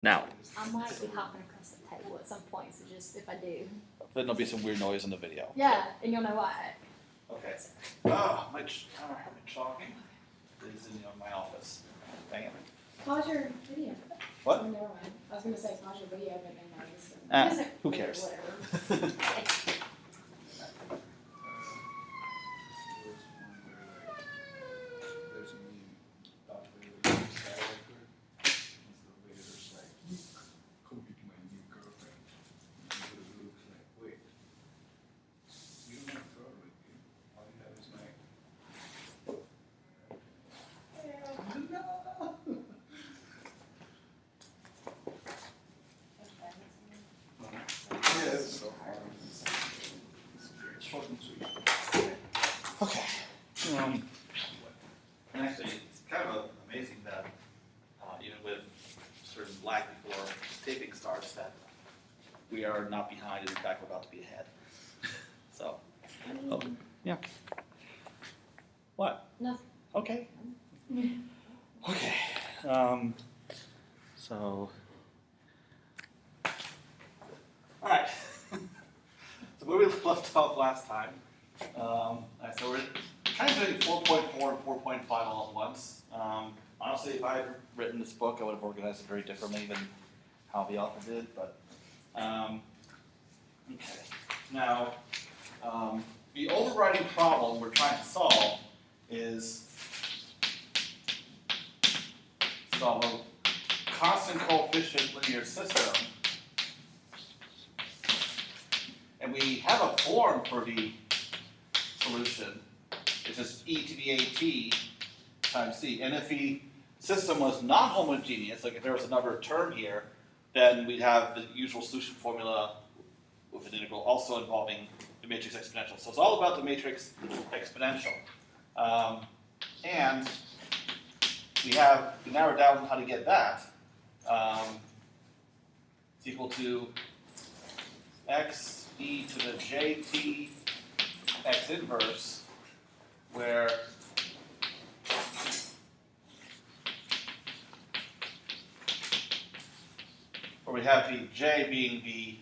Now, I might be hopping across the table at some point, so just if I do. then there'll be some weird noise in the video. Yeah, and you'll know why. Okay. Oh, my chalk is in my office. Dang it. Pause your video. What? Oh, never mind. I was going to say pause your video, but then noise. Who cares? Whatever. Okay. And actually, it's kind of amazing that even with certain lag before taping starts, that we are not behind, and in fact, we're about to be ahead. So, yeah. What? Nothing. Okay. Okay. So, all right. So where we left off last time, so we're kind of doing 4.4 and 4.5 all at once. Honestly, if I had written this book, I would have organized it very differently than how the author did. But okay. Now, the overriding problem we're trying to solve is solve a constant coefficient linear system. And we have a form for the solution. It's just e to the at times c. And if the system was not homogeneous, like if there was another term here, then we'd have the usual solution formula with an integral also involving the matrix exponential. So it's all about the matrix exponential. And we narrowed down how to get that. It's equal to x e to the jt x inverse, where we have the j being the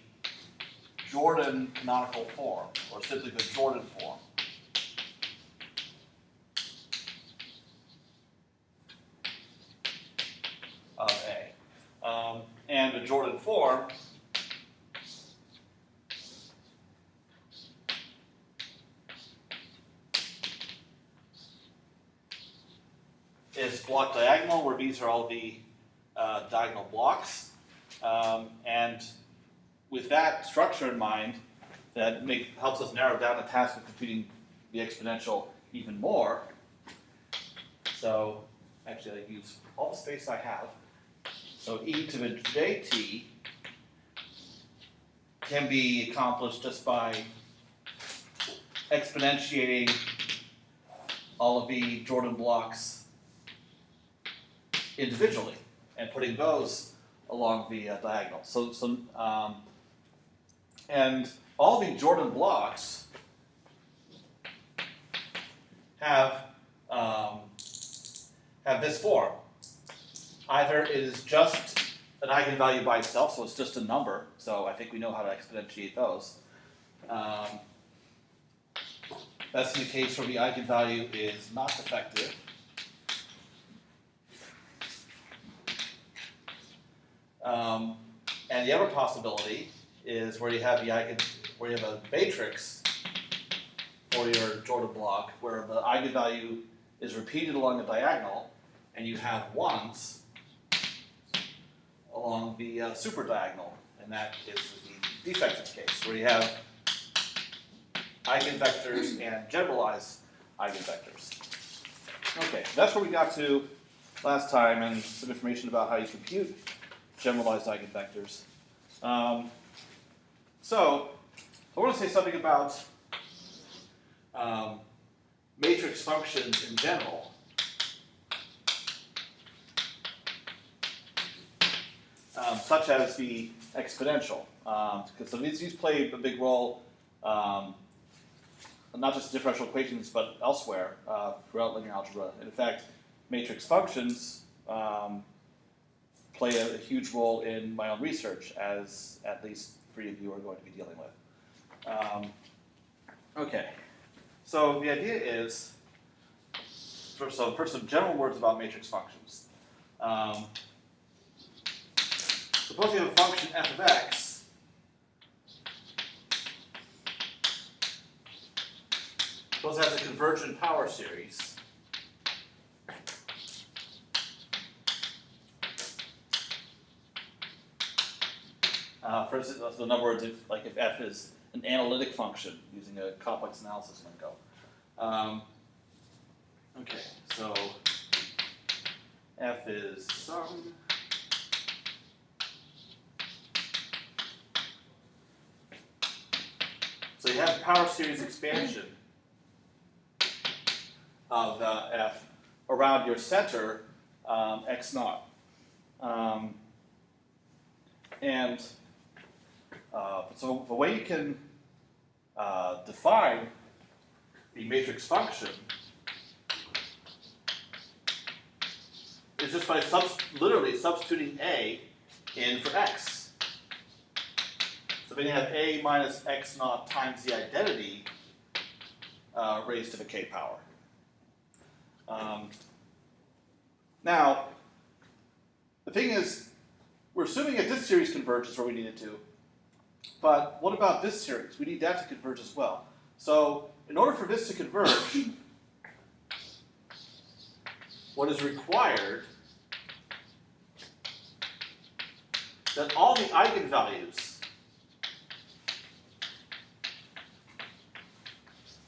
Jordan canonical form, or simply the Jordan form. Of A. And the Jordan form is block diagonal, where these are all the diagonal blocks. And with that structure in mind, that helps us narrow down the task of computing the exponential even more. So actually, I use all the space I have. So e to the jt can be accomplished just by exponentiating all of the Jordan blocks individually and putting those along the diagonal. And all the Jordan blocks have this form. Either it is just an eigenvalue by itself, so it's just a number. So I think we know how to exponentiate those. That's in the case where the eigenvalue is not effective. And the other possibility is where you have a matrix for your Jordan block, where the eigenvalue is repeated along the diagonal, and you have ones along the superdiagonal, and that is the defective case, where you have eigenvectors and generalized eigenvectors. Okay, that's where we got to last time, and some information about how you compute generalized eigenvectors. So I want to say something about matrix functions in general. Such as the exponential. Because these play a big role, not just in differential equations, but elsewhere throughout linear algebra. In fact, matrix functions play a huge role in my own research, as at least 3 of you are going to be dealing with. Okay, so the idea is, first some general words about matrix functions. Suppose you have a function f of x. Suppose it has a convergent power series. For instance, so in other words, if f is an analytic function using a complex analysis lingo. Okay, so f is some. So you have power series expansion of f around your center, x naught. So the way you can define the matrix function is just by literally substituting a in for x. So then you have a minus x naught times the identity raised to the k power. Now, the thing is, we're assuming that this series converges where we need it to. But what about this series? We need that to converge as well. So in order for this to converge, what is required is that all the eigenvalues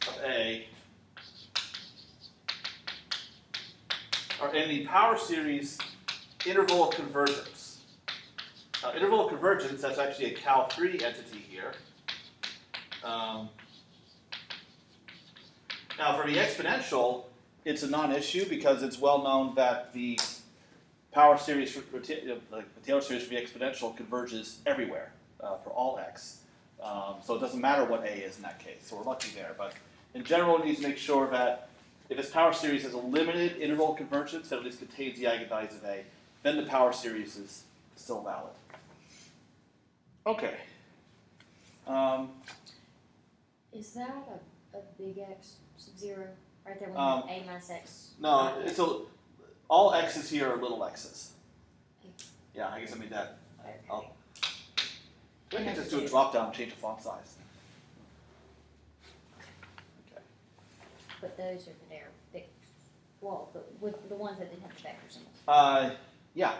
of A are in the power series interval of convergence. Interval of convergence, that's actually a Cal3 entity here. Now for the exponential, it's a non-issue because it's well known that the power series, the Taylor series for the exponential converges everywhere for all x. So it doesn't matter what a is in that case, so we're lucky there. But in general, we need to make sure that if this power series has a limited interval of convergence that at least contains the eigenvalues of a, then the power series is still valid. Okay. Is that a big X sub-zero right there when you have a minus x? No, it's all x's here are little x's. Yeah, I guess I made that. I can just do a drop down and change the font size. Okay. But those are well, with the ones that didn't have the vector symbols. Yeah.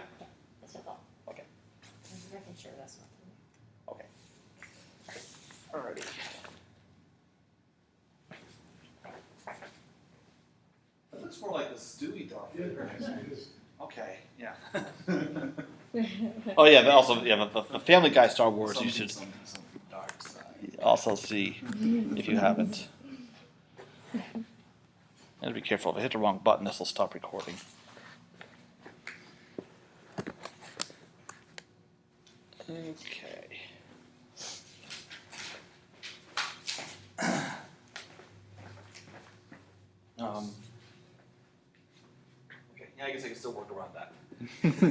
That's what I thought. Okay. I was making sure that's not. Okay. Alrighty. It looks more like the Stewie Darth Vader. Okay, yeah. Oh yeah, but also the Family Guy Star Wars you should dark side. also see if you haven't. And be careful, if I hit the wrong button, this will stop recording. Okay. Okay, yeah, I guess I can still work around that.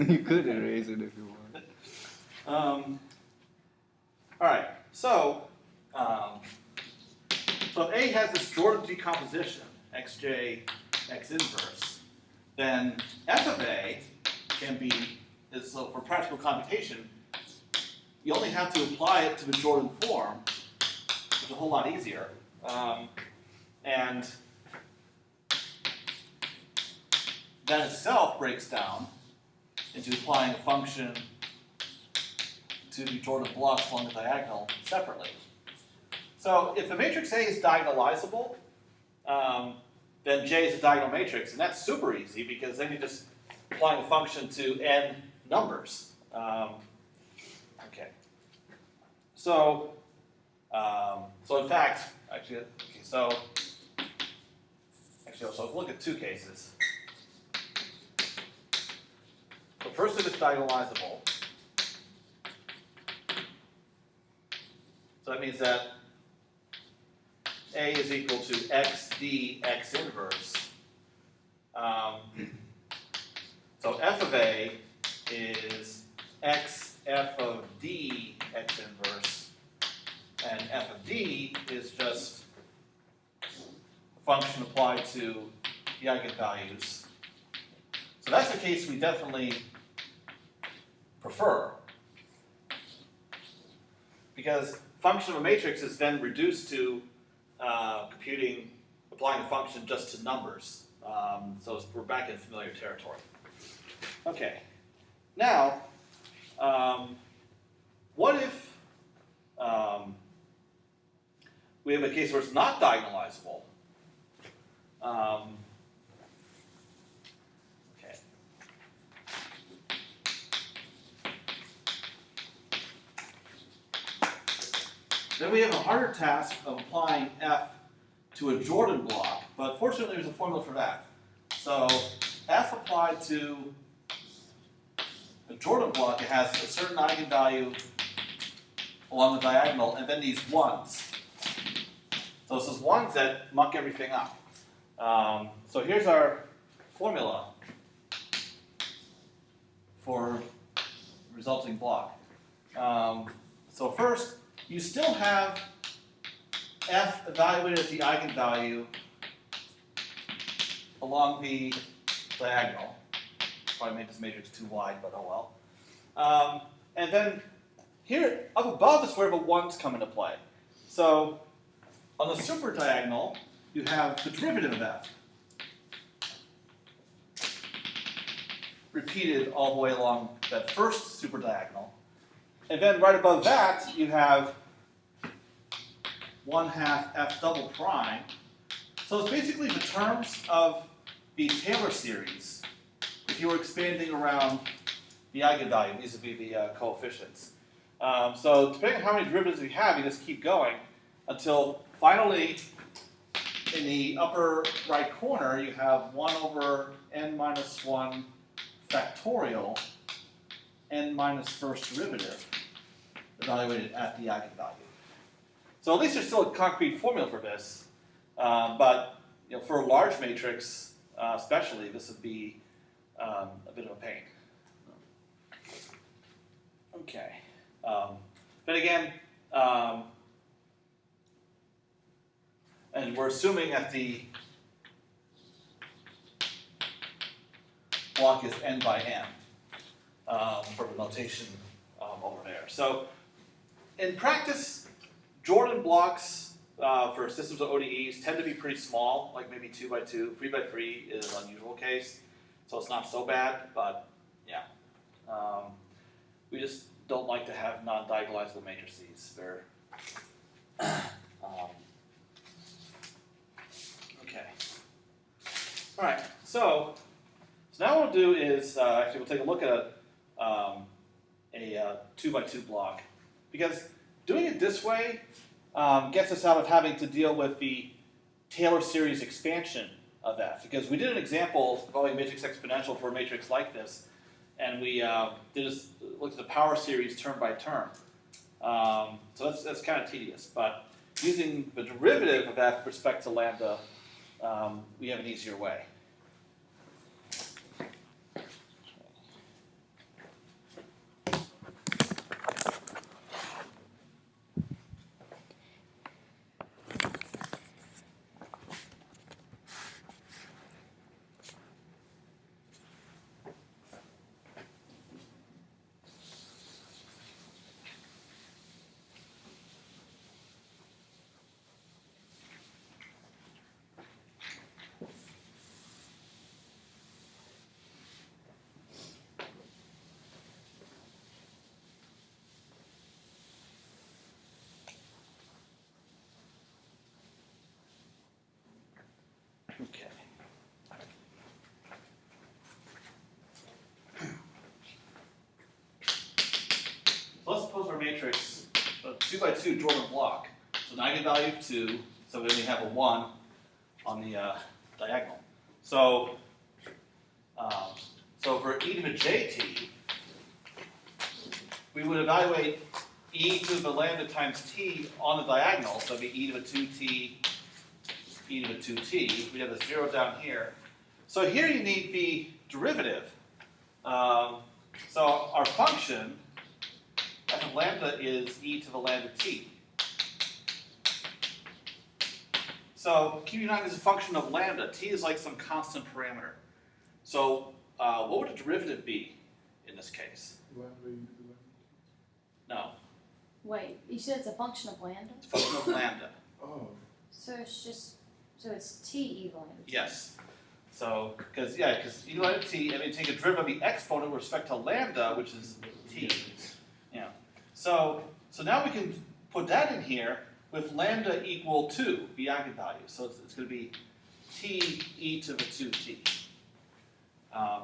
You could erase it if you want. All right, so if A has this Jordan decomposition, xj, x inverse, then f of A can be, so for practical computation, you only have to apply it to the Jordan form, which is a whole lot easier. And that itself breaks down into applying a function to the Jordan blocks along the diagonal separately. So if the matrix A is diagonalizable, then J is a diagonal matrix, and that's super easy because then you're just applying a function to n numbers. Okay. So in fact, so let's look at two cases. So first, if it's diagonalizable, so that means that A is equal to xd x inverse. So f of A is x f of d x inverse, and f of d is just a function applied to the eigenvalues. So that's the case we definitely prefer, because function of a matrix is then reduced to applying a function just to numbers. So we're back in familiar territory. Okay, now, what if we have a case where it's not diagonalizable? Okay. Then we have a harder task of applying f to a Jordan block, but fortunately there's a formula for that. So f applied to a Jordan block, it has a certain eigenvalue along the diagonal, and then these ones. So it's those ones that muck everything up. So here's our formula for resulting block. So first, you still have f evaluated at the eigenvalue along the diagonal. Probably made this matrix too wide, but oh well. And then here, up above is where the ones come into play. So on the super diagonal, you have the derivative of f repeated all the way along that first super diagonal. And then right above that, you have 1/2 f double prime. So it's basically the terms of the Taylor series if you were expanding around the eigenvalue vis-a-vis the coefficients. So depending on how many derivatives you have, you just keep going until finally in the upper right corner you have 1 over n minus 1 factorial n minus first derivative evaluated at the eigenvalue. So at least there's still a concrete formula for this, but for a large matrix especially, this would be a bit of a pain. Okay. But again, and we're assuming that the block is n by n for the notation over there. So in practice, Jordan blocks for systems of ODEs tend to be pretty small, like maybe 2 by 2. 3 by 3 is an unusual case, so it's not so bad, but yeah. We just don't like to have non-diagonalizable matrices. They're okay. All right. So now what we'll do is actually we'll take a look at a 2 by 2 block, because doing it this way gets us out of having to deal with the Taylor series expansion of f. Because we did an example involving matrix exponential for a matrix like this, and we looked at the power series term by term. So that's kind of tedious. But using the derivative of f with respect to lambda, we have an easier way. Okay. So let's suppose our matrix a 2 by 2 Jordan block. So an eigenvalue of 2, so then we have a 1 on the diagonal. So for e to the jt, we would evaluate e to the lambda times t on the diagonal, so it'd be e to the 2t, e to the 2t. We have a 0 down here. So here you need the derivative So our function, f of lambda is e to the lambda t. So keep in mind this is a function of lambda. T is like some constant parameter. So what would a derivative be in this case? No, Wait, you said it's a function of lambda? it's a function of lambda. Oh, So it's t e lambda. Yes. So, because e lambda t, and we take a derivative of the exponent with respect to lambda, which is t. Yeah. So now we can put that in here with lambda equal to the eigenvalue. So it's going to be t e to the 2t.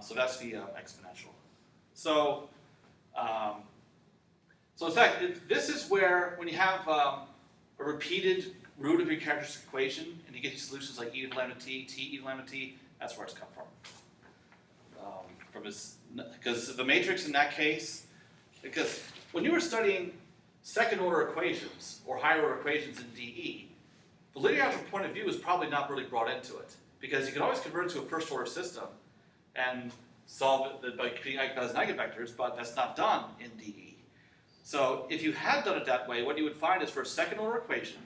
So that's the exponential. So in fact, this is where when you have a repeated root of your characteristic equation and you get these solutions like e to the lambda t, t e to the lambda t, that's where it's come from. Because the matrix in that case, because when you were studying second order equations or higher order equations in DE, the linear algebra point of view is probably not really brought into it. Because you can always convert it to a first order system and solve it by creating eigenvalues and eigenvectors, but that's not done in DE. So if you had done it that way, what you would find is for a second order equation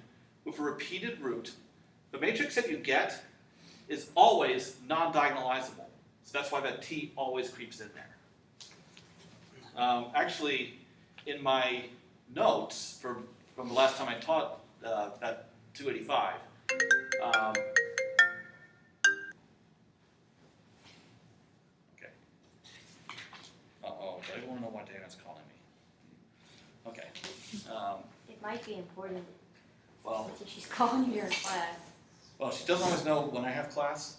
with a repeated root, the matrix that you get is always non-diagonalizable. So that's why that t always creeps in there. Actually, in my notes from the last time I taught that 285, okay. Uh-oh, I want to know why Dana's calling me. Okay. It might be important Well, if she's calling you during class. she doesn't always know when I have class.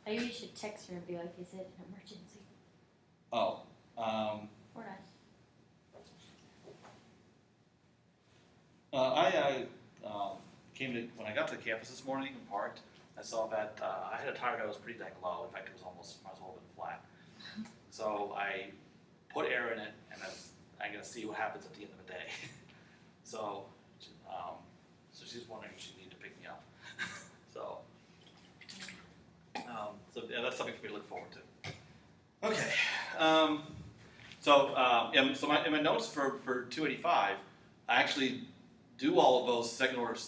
Maybe you should text her and be like, is it an emergency? Or Or not. I when I got to the campus this morning and parked, I saw that I had a tire that was pretty dang low. In fact, it was almost might as well have been flat. So I put air in it, and I'm going to see what happens at the end of the day. So she's wondering if she needed to pick me up. So yeah, that's something for me to look forward to. Okay. In my notes for 285, I actually do all of those second order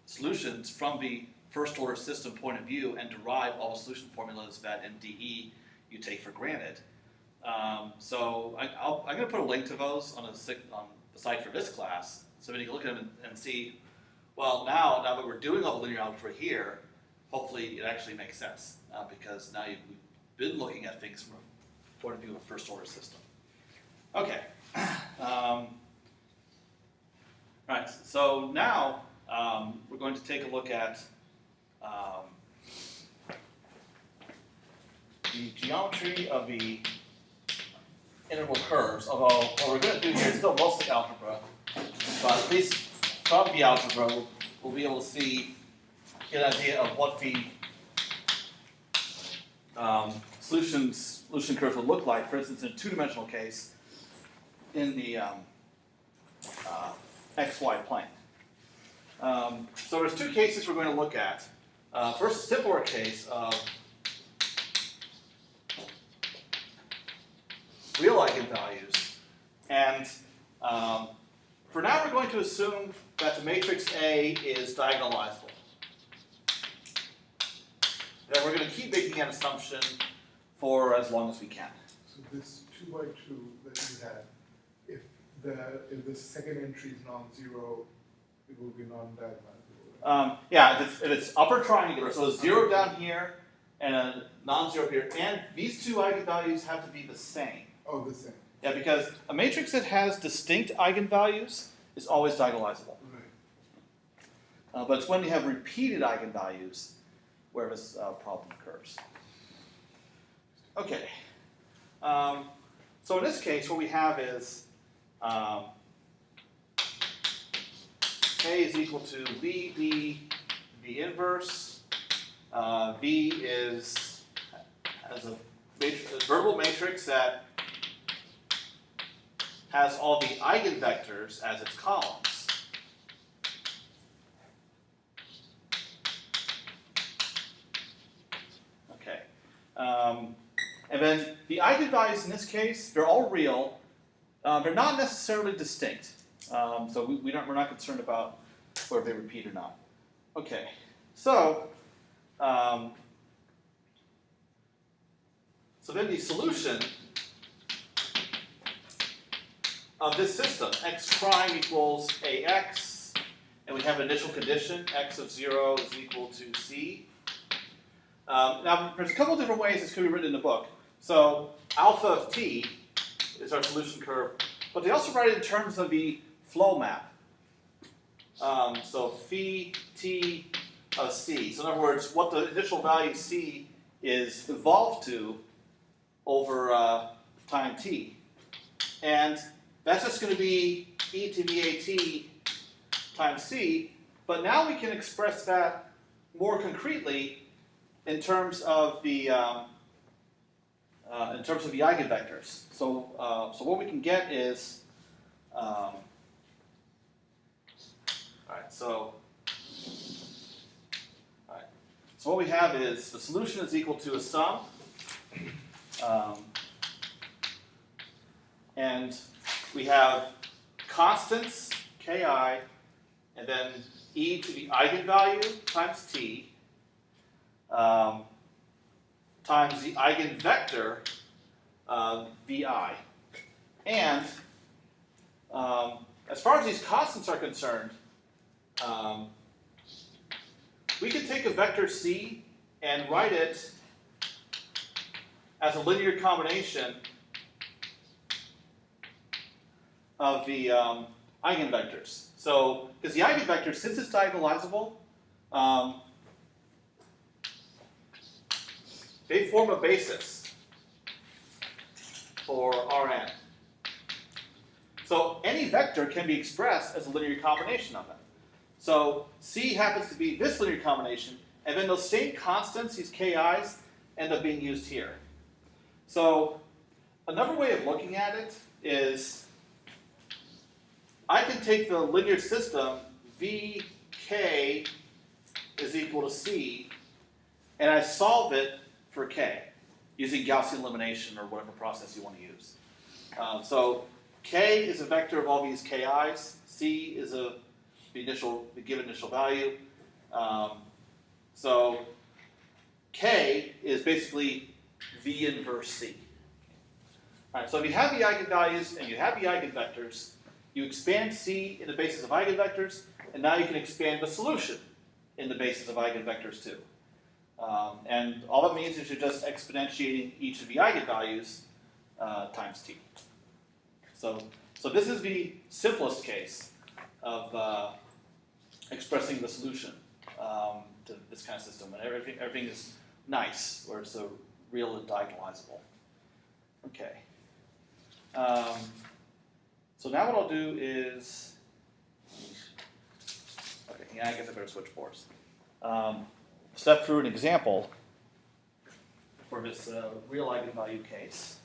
solutions from the first order system point of view and derive all the solution formulas that in DE you take for granted. So I'm going to put a link to those on the site for this class so that you can look at them and see, well, now that we're doing all the linear algebra here, hopefully it actually makes sense because now we've been looking at things from a point of view of a first order system. Okay. Right, so now we're going to take a look at the geometry of the integral curves, although what we're going to do here is still mostly algebra, but at least from the algebra we'll be able to see, get an idea of what the solution curves would look like, for instance, in a two-dimensional case in the xy plane. So there's two cases we're going to look at. First, a simpler case of real eigenvalues. And for now, we're going to assume that the matrix A is diagonalizable. Then we're going to keep making that assumption for as long as we can. so this 2 by 2 that you had, if the second entry is non-zero, it will be non-diagonalizable. Yeah, if it's upper triangular, so 0 down here and a non-zero here, and these two eigenvalues have to be the same. Oh, the same. Yeah, because a matrix that has distinct eigenvalues is always diagonalizable. Right. But it's when you have repeated eigenvalues where this problem occurs. Okay. So in this case, what we have is A is equal to VD V inverse. V has a verbal matrix that has all the eigenvectors as its columns. Okay. And then the eigenvalues in this case, they're all real. They're not necessarily distinct. So we're not concerned about whether they repeat or not. Okay, so then the solution of this system, x prime equals ax, and we have an initial condition, x of 0 is equal to c. Now, there's a couple different ways this could be written in the book. So alpha of t is our solution curve, but they also write it in terms of the flow map. So phi t of c. So in other words, what the initial value c is evolved to over time t. And that's just going to be e to the at times c, but now we can express that more concretely in terms of the eigenvectors. So what we can get is all right. So what we have is the solution is equal to a sum, and we have constants ki, and then e to the eigenvalue times t, times the eigenvector vi. And as far as these constants are concerned, we can take a vector c and write it as a linear combination of the eigenvectors. So, because the eigenvector, since it's diagonalizable, they form a basis for Rn. So any vector can be expressed as a linear combination of them. So C happens to be this linear combination, and then those same constants, these ki's, end up being used here. So another way of looking at it is I can take the linear system Vk is equal to C, and I solve it for k using Gaussian elimination or whatever process you want to use. So k is a vector of all these ki's. C is the given initial value. So k is basically V inverse C. All right, so if you have the eigenvalues and you have the eigenvectors, you expand C in the basis of eigenvectors, and now you can expand the solution in the basis of eigenvectors too. And all that means is you're just exponentiating each of the eigenvalues times t. So this is the simplest case of expressing the solution to this kind of system, and everything is nice, where it's real and diagonalizable. Okay. So now what I'll do is, okay, yeah, I guess I better switch boards. Step through an example for this real eigenvalue case.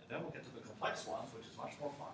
And then we'll get to the complex ones, which is much more fun.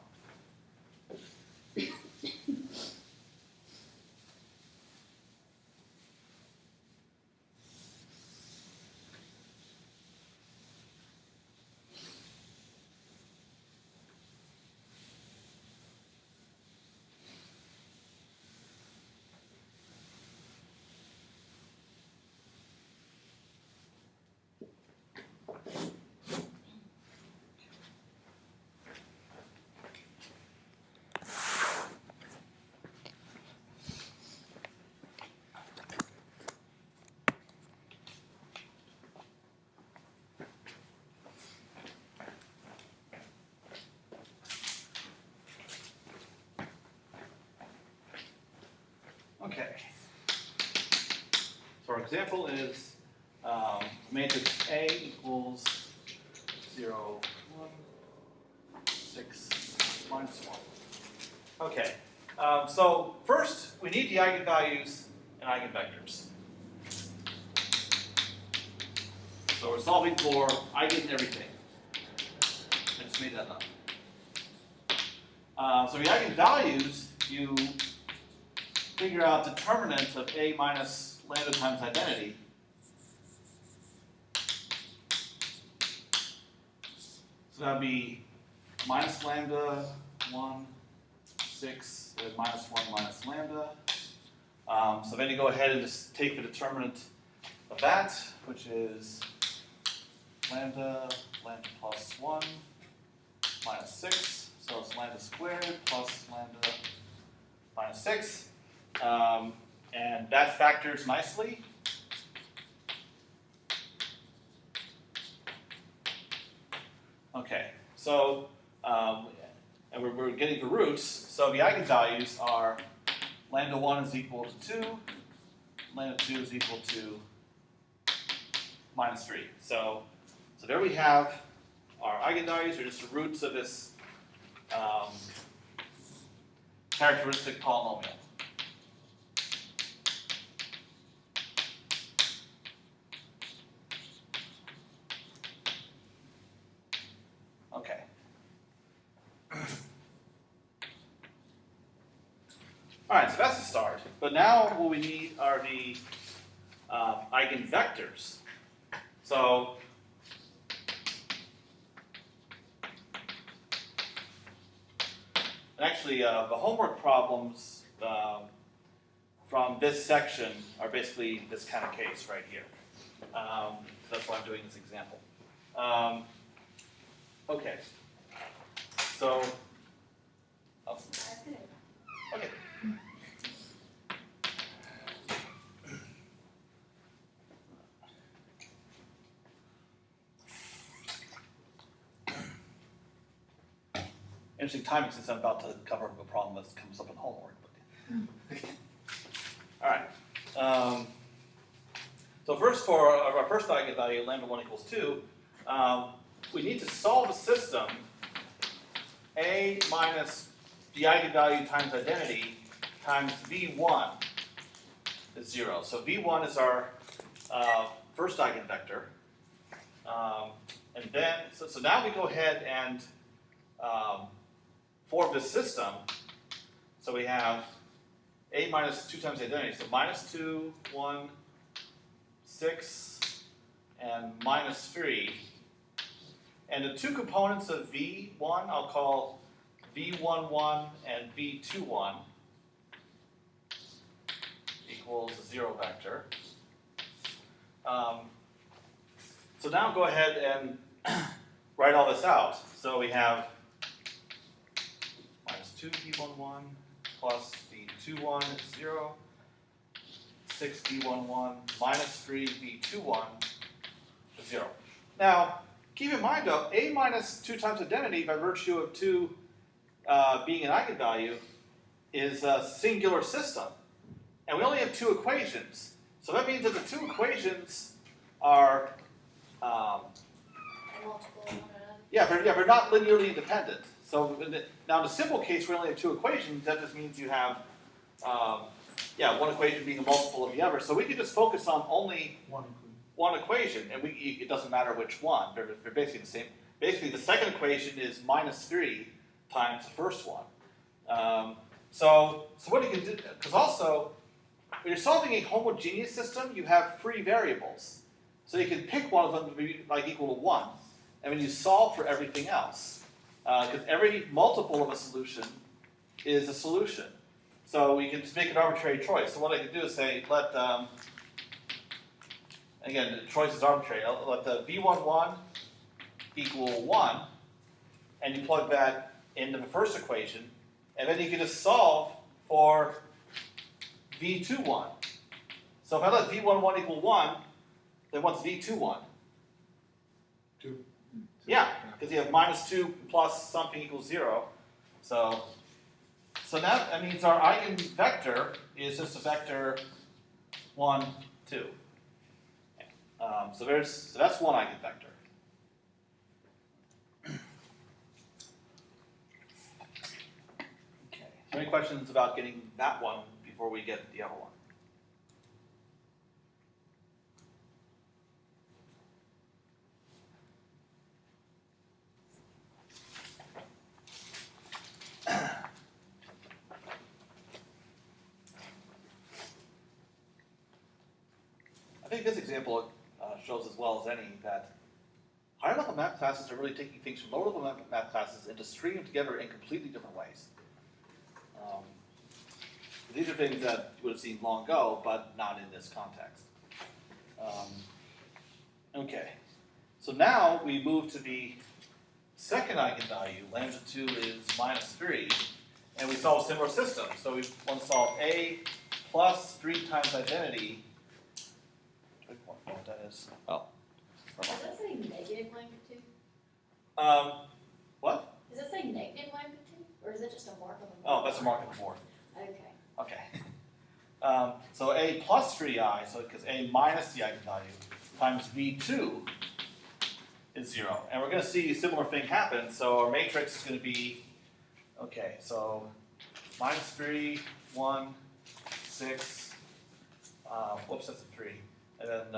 Okay. So our example is matrix A equals 0, 1, 6, minus 1. Okay. So first, we need the eigenvalues and eigenvectors. So we're solving for eigen everything. I just made that up. So the eigenvalues, you figure out determinant of A minus lambda times identity. So that'd be minus lambda 1, 6, and minus 1 minus lambda. So then you go ahead and just take the determinant of that, which is lambda plus 1 minus 6. So it's lambda squared plus lambda minus 6. And that factors nicely. Okay, so and we're getting the roots. So the eigenvalues are lambda 1 is equal to 2, lambda 2 is equal to minus 3. So there we have our eigenvalues, are just the roots of this characteristic polynomial. Okay. All right, so that's the start. But now what we need are the eigenvectors. So and actually, the homework problems from this section are basically this kind of case right here. That's why I'm doing this example. Okay. So, oh, okay. Interesting timing since I'm about to cover a problem that comes up in homework. But all right. So first, for our first eigenvalue, lambda 1 equals 2, we need to solve the system A minus the eigenvalue times identity times V1 is 0. So V1 is our first eigenvector. And then, so now we go ahead and form this system. So we have A minus 2 times identity. So minus 2, 1, 6, and minus 3. And the two components of V1 I'll call V11 and V21 equals a 0 vector. So now go ahead and write all this out. So we have minus 2 V11 plus V21 is 0, 6 V11 minus 3 V21 is 0. Now, keep in mind though, A minus 2 times identity by virtue of 2 being an eigenvalue is a singular system. And we only have 2 equations. So that means that the 2 equations are, Multiple one another. they're not linearly independent. So now in the simple case, we only have 2 equations. That just means you have, one equation being a multiple of the other. So we can just focus on only one equation, and it doesn't matter which one. They're basically the same. Basically, the second equation is minus 3 times the first one. So what you can do, because also, when you're solving a homogeneous system, you have free variables. So you can pick one of them to be like equal to 1, and then you solve for everything else. Because every multiple of a solution is a solution. So we can just make an arbitrary choice. So what I can do is say, again, the choice is arbitrary. I'll let the V11 equal 1, and you plug that into the first equation, and then you can just solve for V21. So if I let V11 equal 1, then what's V21? 2. Yeah, because you have minus 2 plus something equals 0. So that means our eigenvector is just a vector 1, 2. So that's one eigenvector. Okay. So any questions about getting that one before we get the other one? I think this example shows as well as any that higher level math classes are really taking things from lower level math classes and just stringing them together in completely different ways. These are things that you would have seen long ago, but not in this context. Okay, so now we move to the second eigenvalue. Lambda 2 is -3, and we solve a similar system. So we want to solve A plus 3 times identity. I don't know what that is. Oh. Does that say negative lambda 2? What? Does it say negative lambda 2? Or is it just a mark on the board? Oh, that's a mark on the board. Okay. Okay. So A plus 3i, so because A minus the eigenvalue, times V2 is 0. And we're going to see a similar thing happen. So our matrix is going to be, okay, so -3, 1, 6, whoops, that's a 3. And then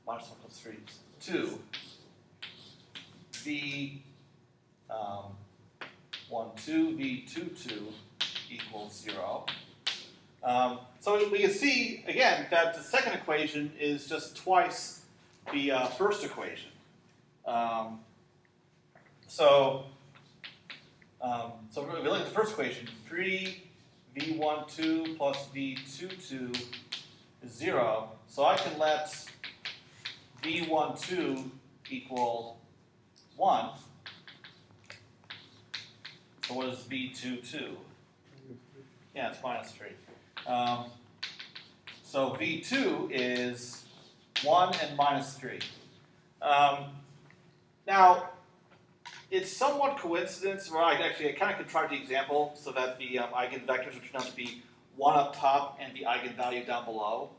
minus 1 plus 3 is 2. V 1, 2, V 2, 2 equals 0. So we can see, again, that the second equation is just twice the first equation. So if we look at the first equation, 3 V12 plus V22 is 0. So I can let V12 equal 1. So what is V22? Yeah, it's -3. So V2 is 1 and -3. Now, it's somewhat coincidence, where I kind of contrived the example so that the eigenvectors would turn out to be 1 up top and the eigenvalue down below.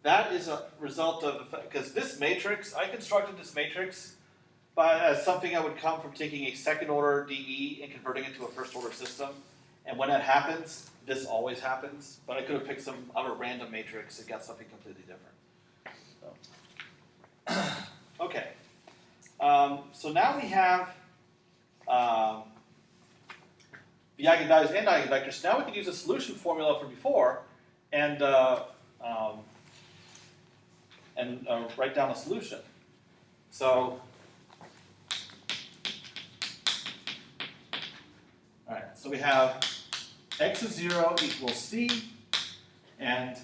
That is a result of, because this matrix, I constructed this matrix as something that would come from taking a second order DE and converting it to a first order system. And when that happens, this always happens, but I could have picked some other random matrix and got something completely different. So. Okay. So now we have the eigenvalues and eigenvectors. So now we can use a solution formula from before and write down a solution. So, all right. So we have x of 0 equals c, and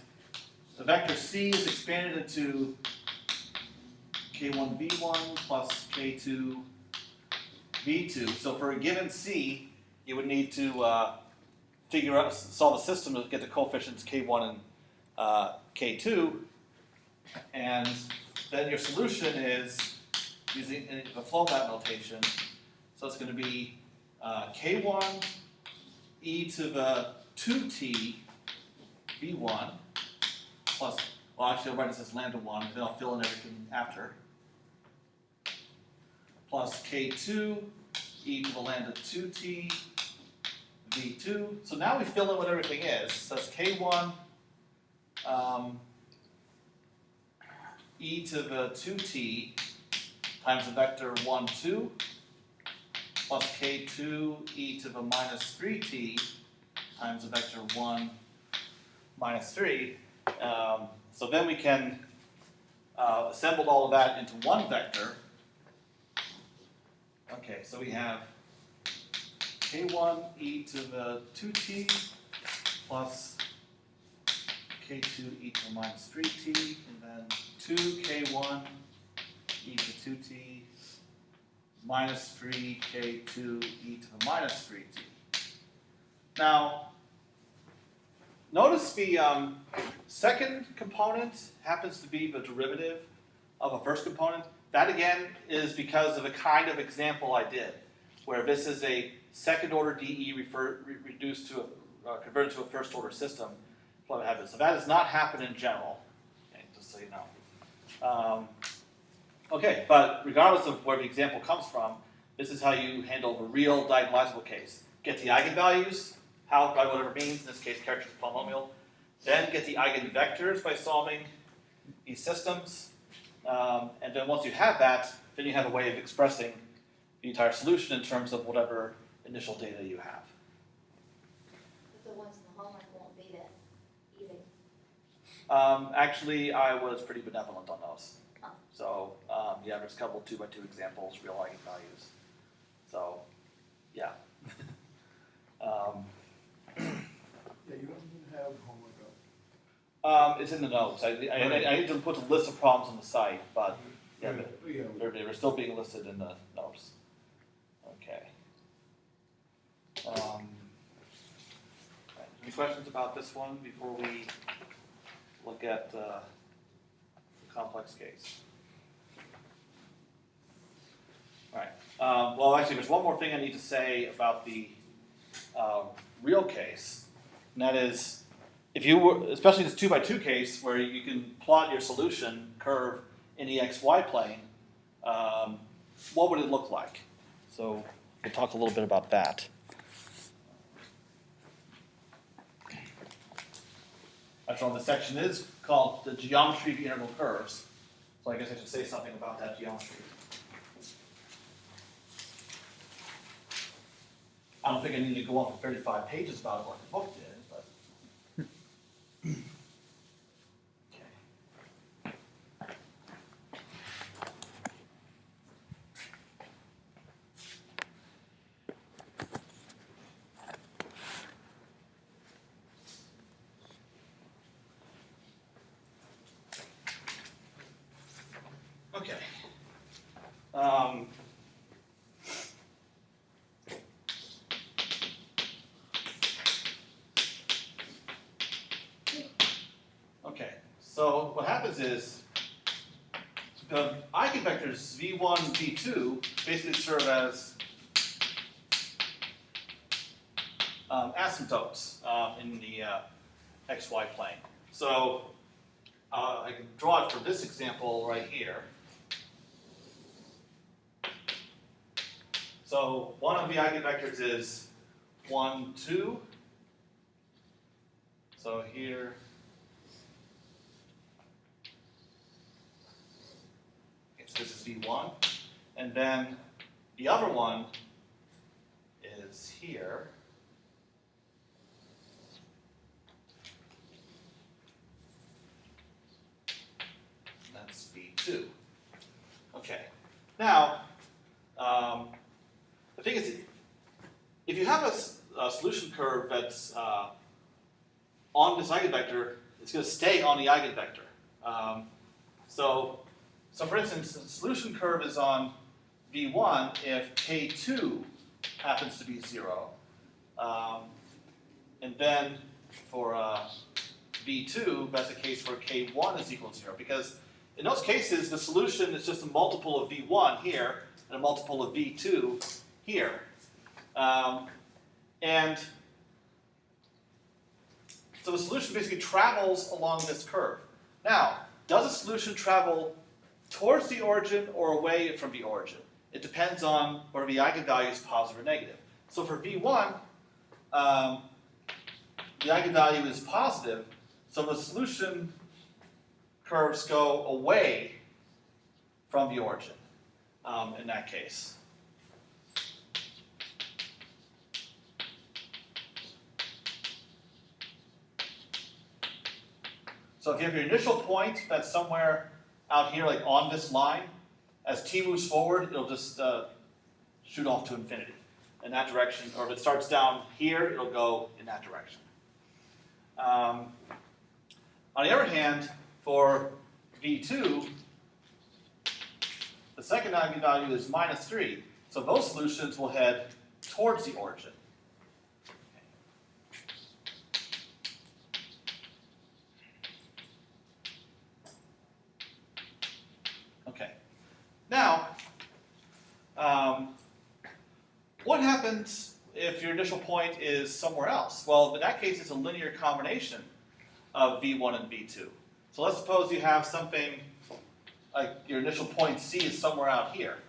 the vector c is expanded into k1v1 plus k2v2. So for a given c, you would need to solve a system to get the coefficients k1 and k2, and then your solution is using the flow map notation. So it's going to be k1 e to the 2t v1 plus, well actually I'll write this as lambda 1, and then I'll fill in everything after, plus k2 e to the lambda 2t v2. So now we fill in what everything is. So that's k1 e to the 2t times the vector 1, 2, plus k2 e to the minus 3t times the vector 1, minus 3. So then we can assemble all of that into one vector. Okay, so we have k1 e to the 2t plus k2 e to the minus 3t, and then 2k1 e to 2t minus 3k2 e to the minus 3t. Now, notice the second component happens to be the derivative of a first component. That again is because of a kind of example I did, where this is a second order DE reduced to converted to a first order system. So that does not happen in general, okay, just so you know. Okay, but regardless of where the example comes from, this is how you handle the real diagonalizable case. Get the eigenvalues, by whatever means, in this case characteristic polynomial, then get the eigenvectors by solving these systems, and then once you have that, then you have a way of expressing the entire solution in terms of whatever initial data you have. But the ones in the homework won't be that easy. Actually, I was pretty benevolent on those. Oh. So, yeah, there's a couple 2x2 examples, real eigenvalues. So, yeah. Yeah, you don't even have homework up. It's in the notes. I need to put the list of problems on the site, but yeah, Yeah, they're still being listed in the notes. Okay. Right. Any questions about this one before we look at the complex case? All right. Well, actually, there's one more thing I need to say about the real case, and that is, if you were, especially this 2x2 case where you can plot your solution curve in the xy plane, what would it look like? So we'll talk a little bit about that. Actually, the section is called the geometry of integral curves, so I guess I should say something about that geometry. I don't think I need to go on for 35 pages about it like the book did, but. Okay. Okay. Okay, so what happens is the eigenvectors v1 and v2 basically serve as asymptotes in the xy plane. So I can draw it for this example right here. So one of the eigenvectors is 1, 2. So here, okay, so this is v1. And then the other one is here. That's v2. Okay. Now, the thing is, if you have a solution curve that's on this eigenvector, it's going to stay on the eigenvector. So for instance, the solution curve is on v1 if k2 happens to be 0. And then for v2, that's the case where k1 is equal to 0. Because in those cases, the solution is just a multiple of v1 here and a multiple of v2 here. And so the solution basically travels along this curve. Now, does a solution travel towards the origin or away from the origin? It depends on whether the eigenvalue is positive or negative. So for v1, the eigenvalue is positive, so the solution curves go away from the origin in that case. So if you have your initial point that's somewhere out here, like on this line, as t moves forward, it'll just shoot off to infinity in that direction. Or if it starts down here, it'll go in that direction. On the other hand, for v2, the second eigenvalue is -3. So those solutions will head towards the origin. Okay. Now, what happens if your initial point is somewhere else? Well, in that case, it's a linear combination of v1 and v2. So let's suppose you have something like your initial point C is somewhere out here.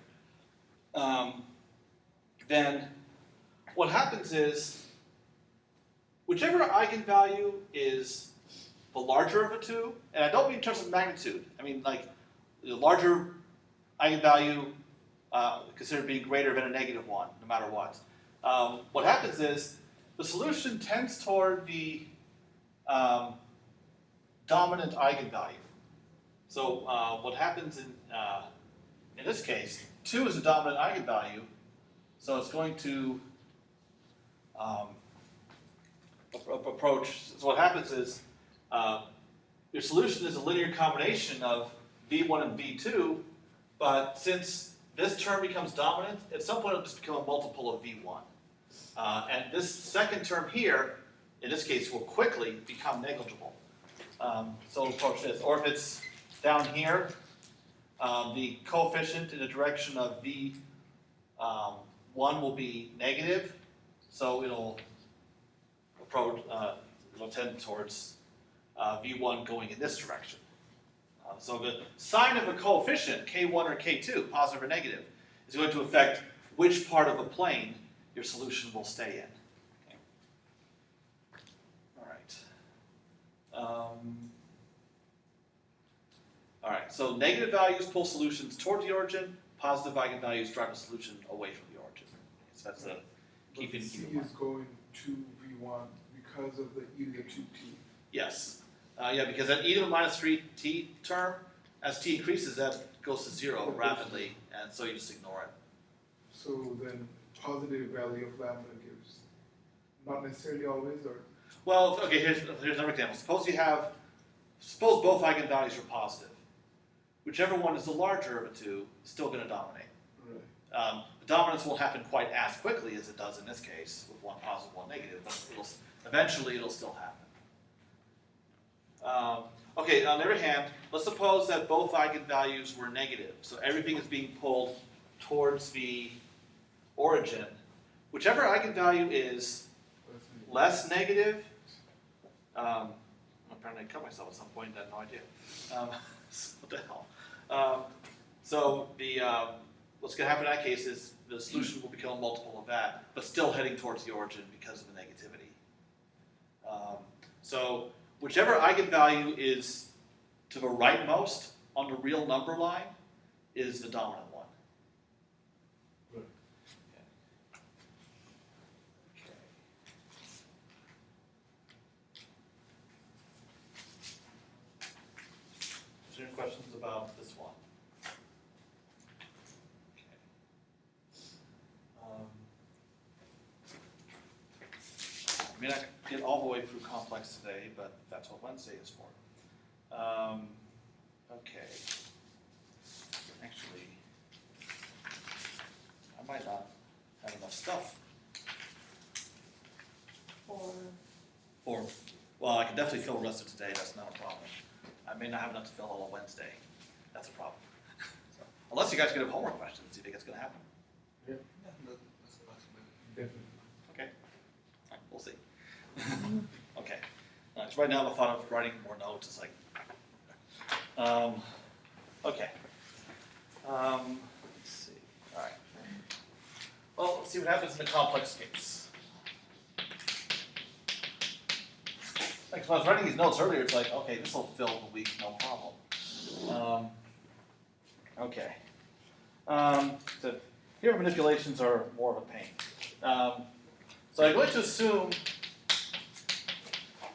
Then what happens is, whichever eigenvalue is the larger of the two, and I don't mean in terms of magnitude, I mean like the larger eigenvalue considered being greater than a negative one, no matter what. What happens is the solution tends toward the dominant eigenvalue. So what happens in this case, 2 is a dominant eigenvalue, so it's going to approach. So what happens is your solution is a linear combination of v1 and v2, but since this term becomes dominant, at some point it'll just become a multiple of v1. And this second term here, in this case, will quickly become negligible. So we'll approach this. Or if it's down here, the coefficient in the direction of v1 will be negative, so it'll approach, it'll tend towards v1 going in this direction. So the sign of a coefficient, k1 or k2, positive or negative, is going to affect which part of the plane your solution will stay in. Okay. All right, so negative values pull solutions toward the origin, positive eigenvalues drive the solution away from the origin. So that's the key thing to C keep in mind. is going to V1 because of the e to the 2t. Yes. Yeah, because that e to the minus 3t term, as t increases, that goes to 0 rapidly, and so you just ignore it. So then positive value of lambda gives, not necessarily always, or Well, okay, here's another example. Suppose both eigenvalues are positive. Whichever one is the larger of the two is still going to dominate. right. The dominance won't happen quite as quickly as it does in this case, with one positive, one negative, but eventually it'll still happen. Okay, on the other hand, let's suppose that both eigenvalues were negative, so everything is being pulled towards the origin. Whichever eigenvalue is less negative, I'm trying to cut myself at some point, I had no idea. What the hell? So what's going to happen in that case is the solution will become a multiple of that, but still heading towards the origin because of the negativity. So whichever eigenvalue is to the rightmost on the real number line is the dominant one. Right. Okay. Is there any questions about this one? Okay. I may not get all the way through complex today, but that's what Wednesday is for. Okay. Actually, I might not have enough stuff. Well, I can definitely fill the rest of today, that's not a problem. I may not have enough to fill all of Wednesday. That's a problem. So, unless you guys can have homework questions, do you think it's going to happen? Yeah, That's a possibility. definitely. Okay. All right, we'll see. Okay. So right now the thought of writing more notes is like, okay. Let's see. All right. Well, let's see what happens in the complex case. Like when I was writing these notes earlier, it's like, okay, this will fill the week, no problem. Okay. So here manipulations are more of a pain. So I'm going to assume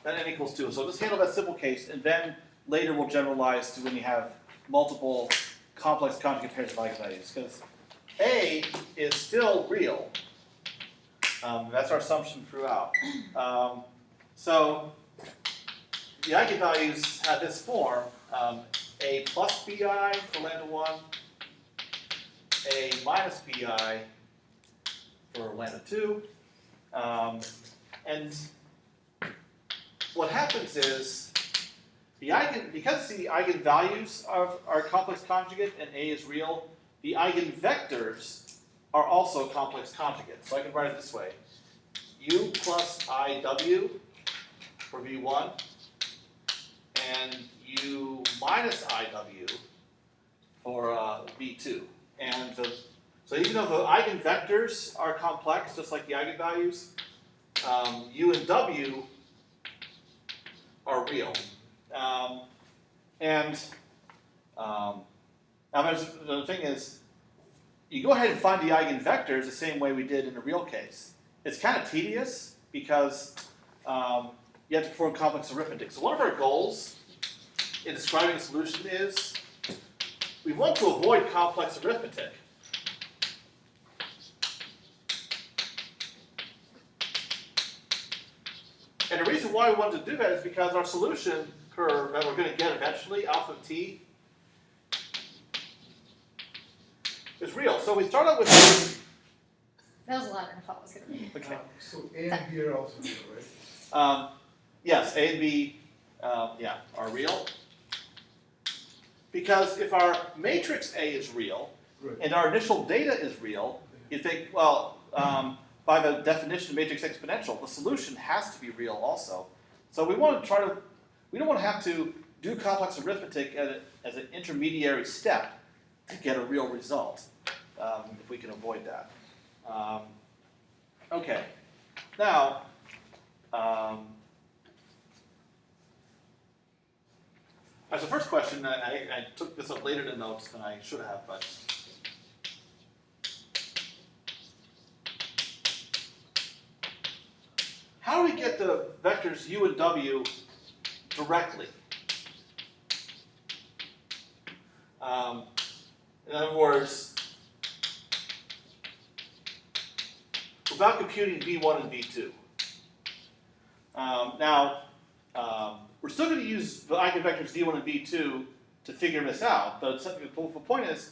that n equals 2. So just handle that simple case, and then later we'll generalize to when you have multiple complex conjugate pairs of eigenvalues, because A is still real. That's our assumption throughout. So the eigenvalues have this form, A plus bi for lambda 1, A minus bi for lambda 2, and what happens is because the eigenvalues are complex conjugate and A is real, the eigenvectors are also complex conjugates. So I can write it this way: U plus IW for V1 and U minus IW for V2. And so even though the eigenvectors are complex, just like the eigenvalues, U and W are real. Now the thing is, you go ahead and find the eigenvectors the same way we did in the real case. It's kind of tedious because you have to perform complex arithmetic. So one of our goals in describing a solution is we want to avoid complex arithmetic. And the reason why we want to do that is because our solution curve that we're going to get eventually, alpha of t, is real. So we start out with. That was louder than I thought it was gonna be. Okay. So A and B are also real, right? Yes, A and B, yeah, are real. Because if our matrix A is real Right. and our initial data is real, you think, well, by the definition of matrix exponential, the solution has to be real also. So we want to we don't want to have to do complex arithmetic as an intermediary step to get a real result, if we can avoid that. Okay, now, as the first question, I took this up later in the notes than I should have, but how do we get the vectors u and w directly? In other words, without computing v1 and v2. We're still going to use the eigenvectors v1 and v2 to figure this out, but the point is,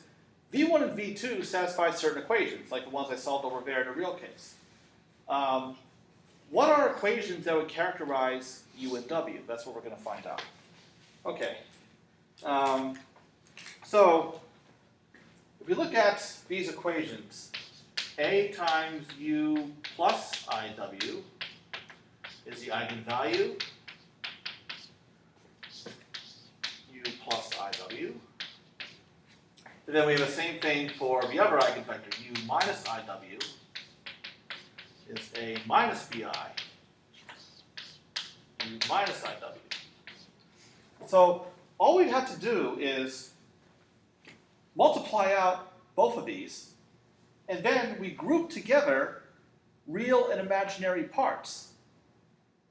v1 and v2 satisfy certain equations, like the ones I solved over there in the real case. What are equations that would characterize u and w? That's what we're going to find out. Okay. So, if we look at these equations, a times u plus iw is the eigenvalue, u plus iw. And then we have the same thing for the other eigenvector, u minus iw is a minus bi, u minus iw. So all we have to do is multiply out both of these, and then we group together real and imaginary parts.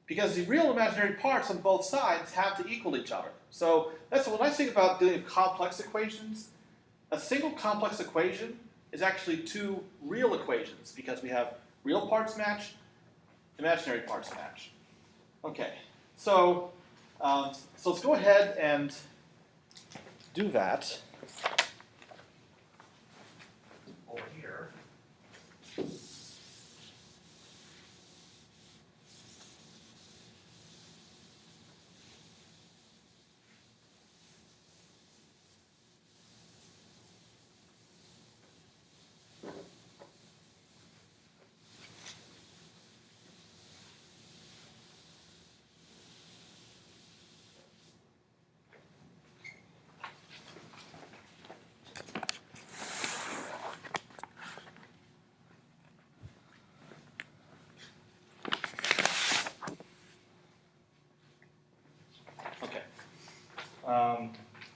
Because the real and imaginary parts on both sides have to equal each other. So that's when I think about dealing with complex equations, a single complex equation is actually two real equations because we have real parts match, imaginary parts match. Okay, so let's go ahead and do that over here.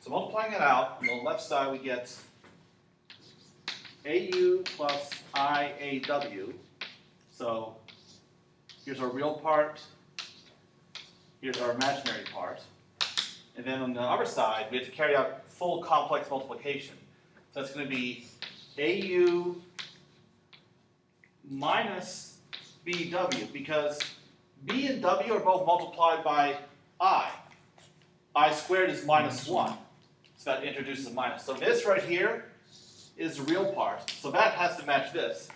So multiplying it out, on the left side we get AU plus IAW. So here's our real part, here's our imaginary part. And then on the other side, we have to carry out full complex multiplication. So that's going to be AU minus BW, because B and W are both multiplied by I. I squared is minus 1. So that introduces a minus. So this right here is the real part. So that has to match this.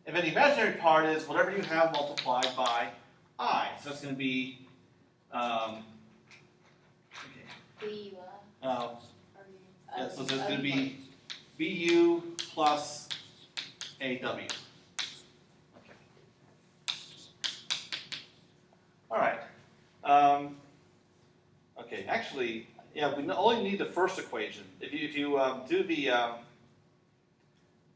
And then the imaginary part is whatever you have multiplied by I. So that's going to be, yeah, so it's going to be BU plus AW. Okay. All right. Okay, actually, yeah, we only need the first equation. If you do the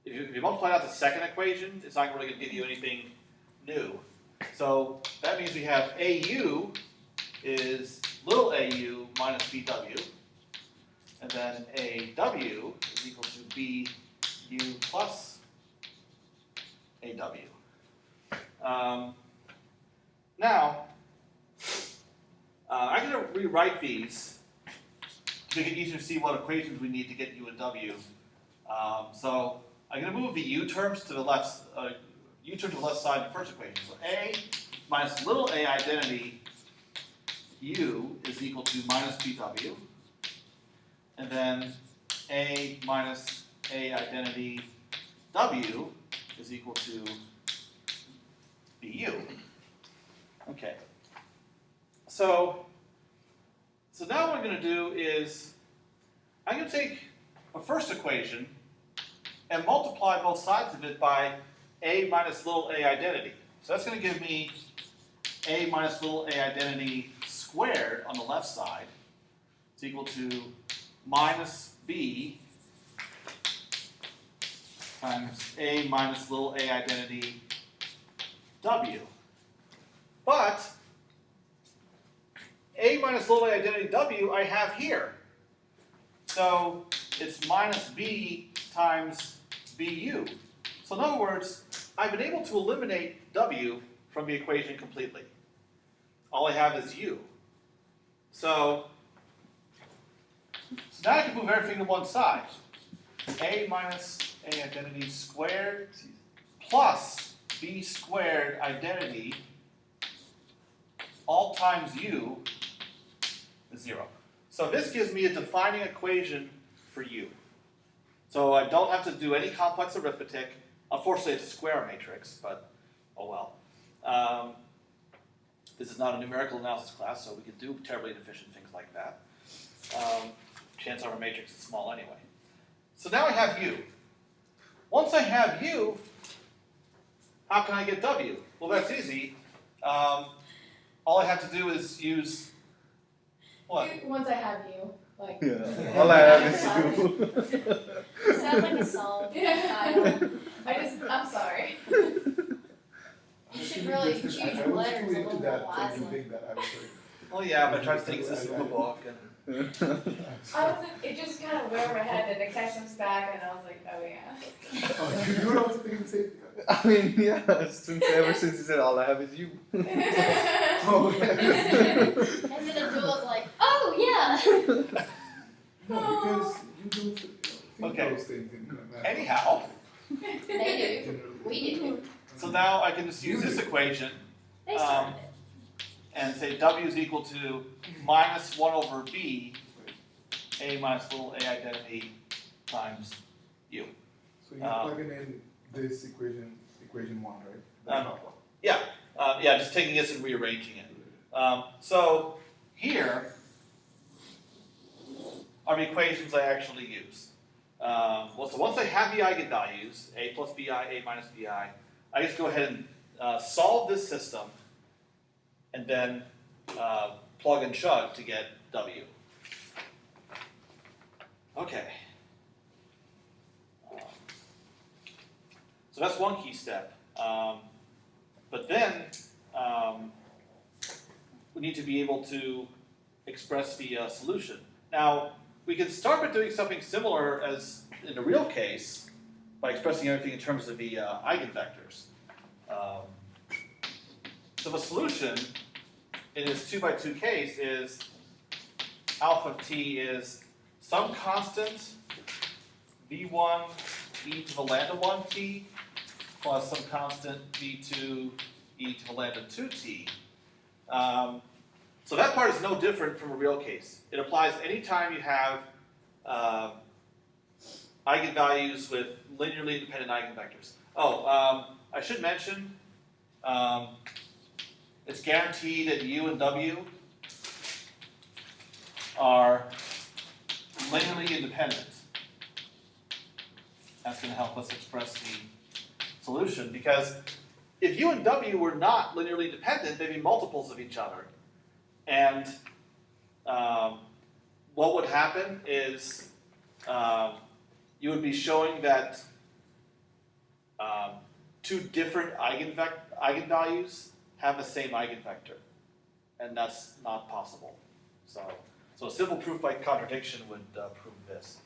if you multiply out the second equation, it's not really going to give you anything new. So that means we have AU is little AU minus BW, and then AW is equal to BU plus AW. Now, I'm going to rewrite these to make it easier to see what equations we need to get u and w. So I'm going to move the u terms to the left, u term to the left side of the first equation. So a minus little a identity u is equal to minus bw. And then a minus a identity w is equal to bu. Okay. So now what I'm going to do is I'm going to take a first equation and multiply both sides of it by a minus little a identity. So that's going to give me a minus little a identity squared on the left side. It's equal to minus b times a minus little a identity w. But a minus little a identity w I have here. So it's minus b times bu. So in other words, I've been able to eliminate w from the equation completely. All I have is u. So now I can move everything to one side. A minus a identity squared plus b squared identity all times u is 0. So this gives me a defining equation for u. So I don't have to do any complex arithmetic. Unfortunately, it's a square matrix, but oh well. This is not a numerical analysis class, so we can do terribly inefficient things like that. Chance our matrix is small anyway. So now I have u. Once I have u, how can I get w? Well, that's easy. All I have to do is use what? Once I have you, like. Yeah. All I have is you. Sounds like a song. Yeah. I'm sorry. You should really choose your letters a I was too little into more that for wisely. you think that I was Well, yeah, but I tried to take this from the book and. It just kind of went over my head, and the catch comes back, and I was like, oh yeah. Oh, you were also thinking the same thing. I mean, yeah, ever since you said all I have is you. Oh, yeah. And then Abdul's like, oh yeah. No, because you do think Okay. those things in math. Anyhow, They do. Generally. We do. so now I can just use this equation They started it. and say w is equal to minus 1 over b, a minus little a identity times u. So you're plugging in this equation 1, right? The Um, top one. Yeah, just taking this and rearranging it. So here are the equations I actually use. So once I have the eigenvalues, a plus bi, a minus bi, I just go ahead and solve this system and then plug and chug to get w. Okay. So that's one key step. But then we need to be able to express the solution. Now, we can start by doing something similar as in the real case by expressing everything in terms of the eigenvectors. So the solution in this 2 by 2 case is alpha of t is some constant v1 e to the lambda 1 t plus some constant v2 e to the lambda 2t. So that part is no different from a real case. It applies anytime you have eigenvalues with linearly independent eigenvectors. I should mention it's guaranteed that u and w are linearly independent. That's going to help us express the solution, because if u and w were not linearly dependent, they'd be multiples of each other. And what would happen is you would be showing that two different eigenvalues have the same eigenvector. And that's not possible. So a simple proof by contradiction would prove this.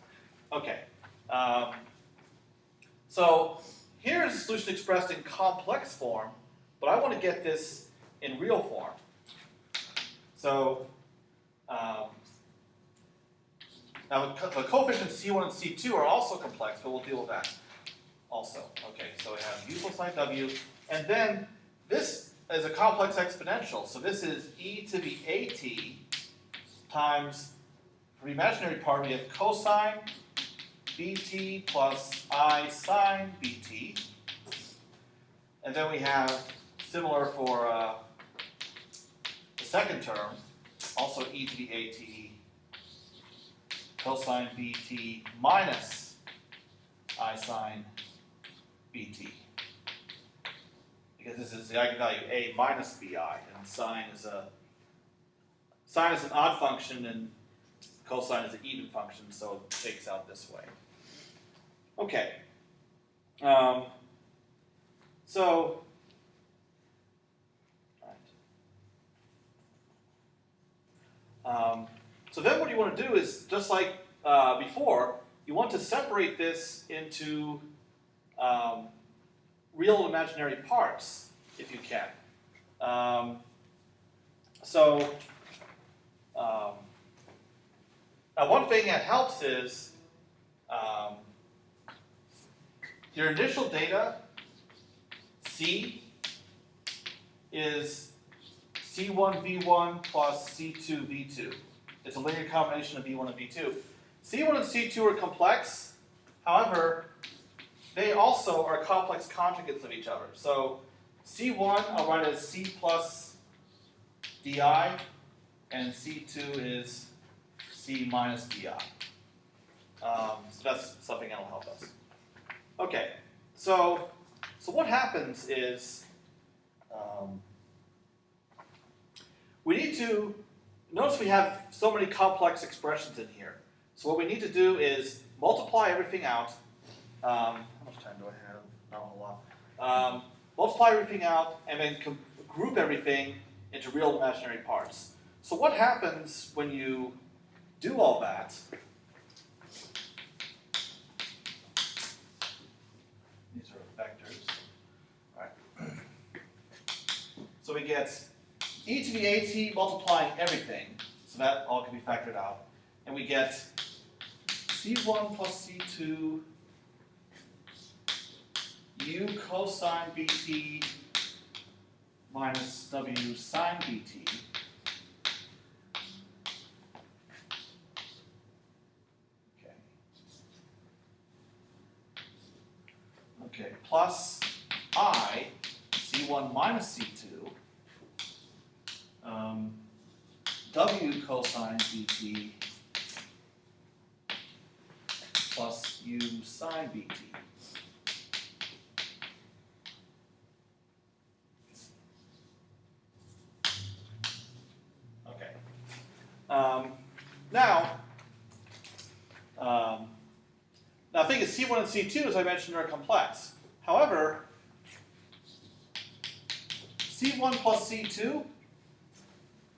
Okay. So here's the solution expressed in complex form, but I want to get this in real form. So Now, the coefficients C1 and C2 are also complex, but we'll deal with that also. Okay, so we have u plus iw, and then this is a complex exponential. So this is e to the at times, for the imaginary part, we have cosine bt plus I sine bt. And then we have, similar for the second term, also e to the at cosine bt minus I sine bt. Because this is the eigenvalue a minus bi, and sine is an odd function and cosine is an even function, so it shakes out this way. Okay. So then what you want to do is, just like before, you want to separate this into real and imaginary parts, if you can. Now one thing that helps is your initial data, C, is C1 V1 plus C2 V2. It's a linear combination of V1 and V2. C1 and C2 are complex, however, they also are complex conjugates of each other. So C1 I'll write as C plus di, and C2 is C minus di. So that's something that'll help us. Okay, so what happens is we need to, notice we have so many complex expressions in here. So what we need to do is multiply everything out. How much time do I have? Not a whole lot. Multiply everything out and then group everything into real and imaginary parts. So what happens when you do all that? These are vectors. All right. So we get e to the at multiplying everything, so that all can be factored out. And we get c1 plus c2 u cosine bt minus w sine bt. Okay, plus I, c1 minus c2, w cosine bt plus u sine bt. Okay. Now the thing is, C1 and C2, as I mentioned, are complex. However, C1 plus C2,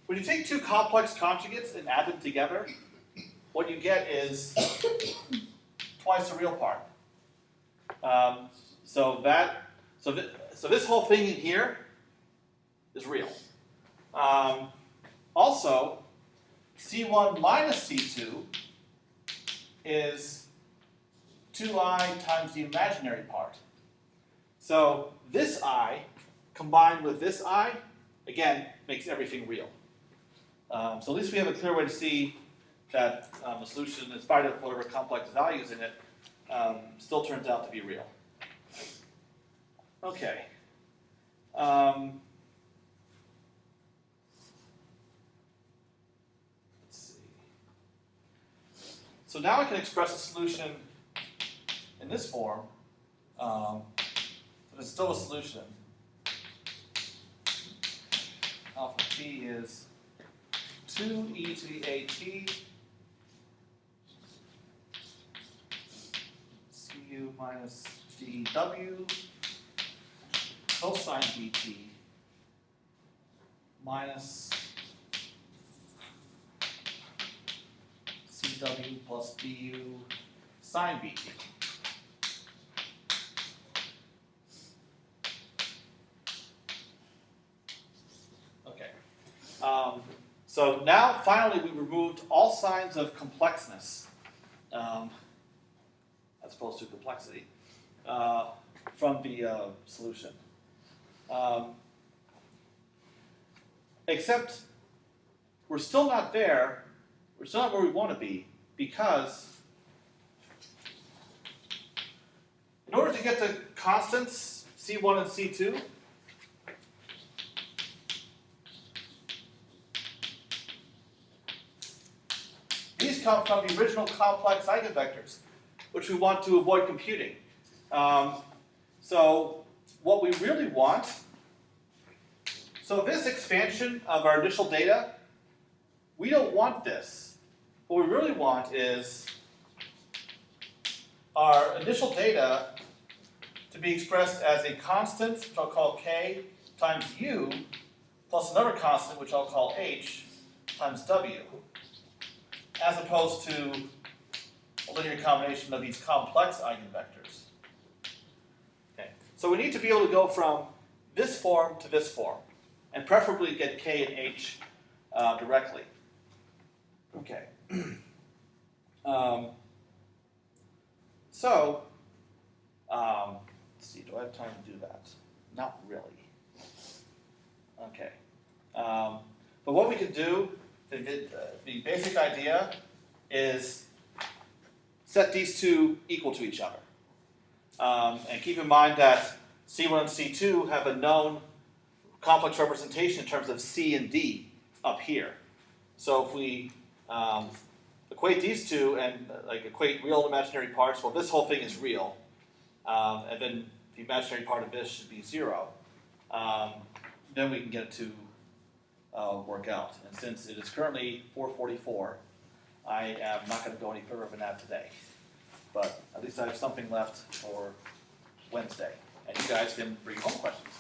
when you take two complex conjugates and add them together, what you get is twice the real part. So this whole thing in here is real. Also, C1 minus C2 is 2i times the imaginary part. So this I combined with this I, again, makes everything real. So at least we have a clear way to see that the solution, in spite of whatever complex values in it, still turns out to be real. Okay. Let's see. So now I can express a solution in this form, but it's still a solution. Alpha t is 2e to the at cu minus dw cosine bt minus cw plus du sine bt. Okay. So now finally we removed all signs of complexness as opposed to complexity, from the solution. Except we're still not there, we're still not where we want to be, because in order to get the constants, C1 and C2, these come from the original complex eigenvectors, which we want to avoid computing. So what we really want, so this expansion of our initial data, we don't want this. What we really want is our initial data to be expressed as a constant, which I'll call k, times u, plus another constant, which I'll call h, times w, as opposed to a linear combination of these complex eigenvectors. Okay. So we need to be able to go from this form to this form, and preferably get k and h directly. Okay. Let's see, do I have time to do that? Not really. Okay. But what we could do, the basic idea is set these two equal to each other. And keep in mind that C1 and C2 have a known complex representation in terms of C and D up here. So if we equate these two and equate real and imaginary parts, well, this whole thing is real. And then the imaginary part of this should be 0. Then we can get it to work out. And since it is currently 4:44, I am not going to go any further than that today. But at least I have something left for Wednesday. And you guys can bring home questions.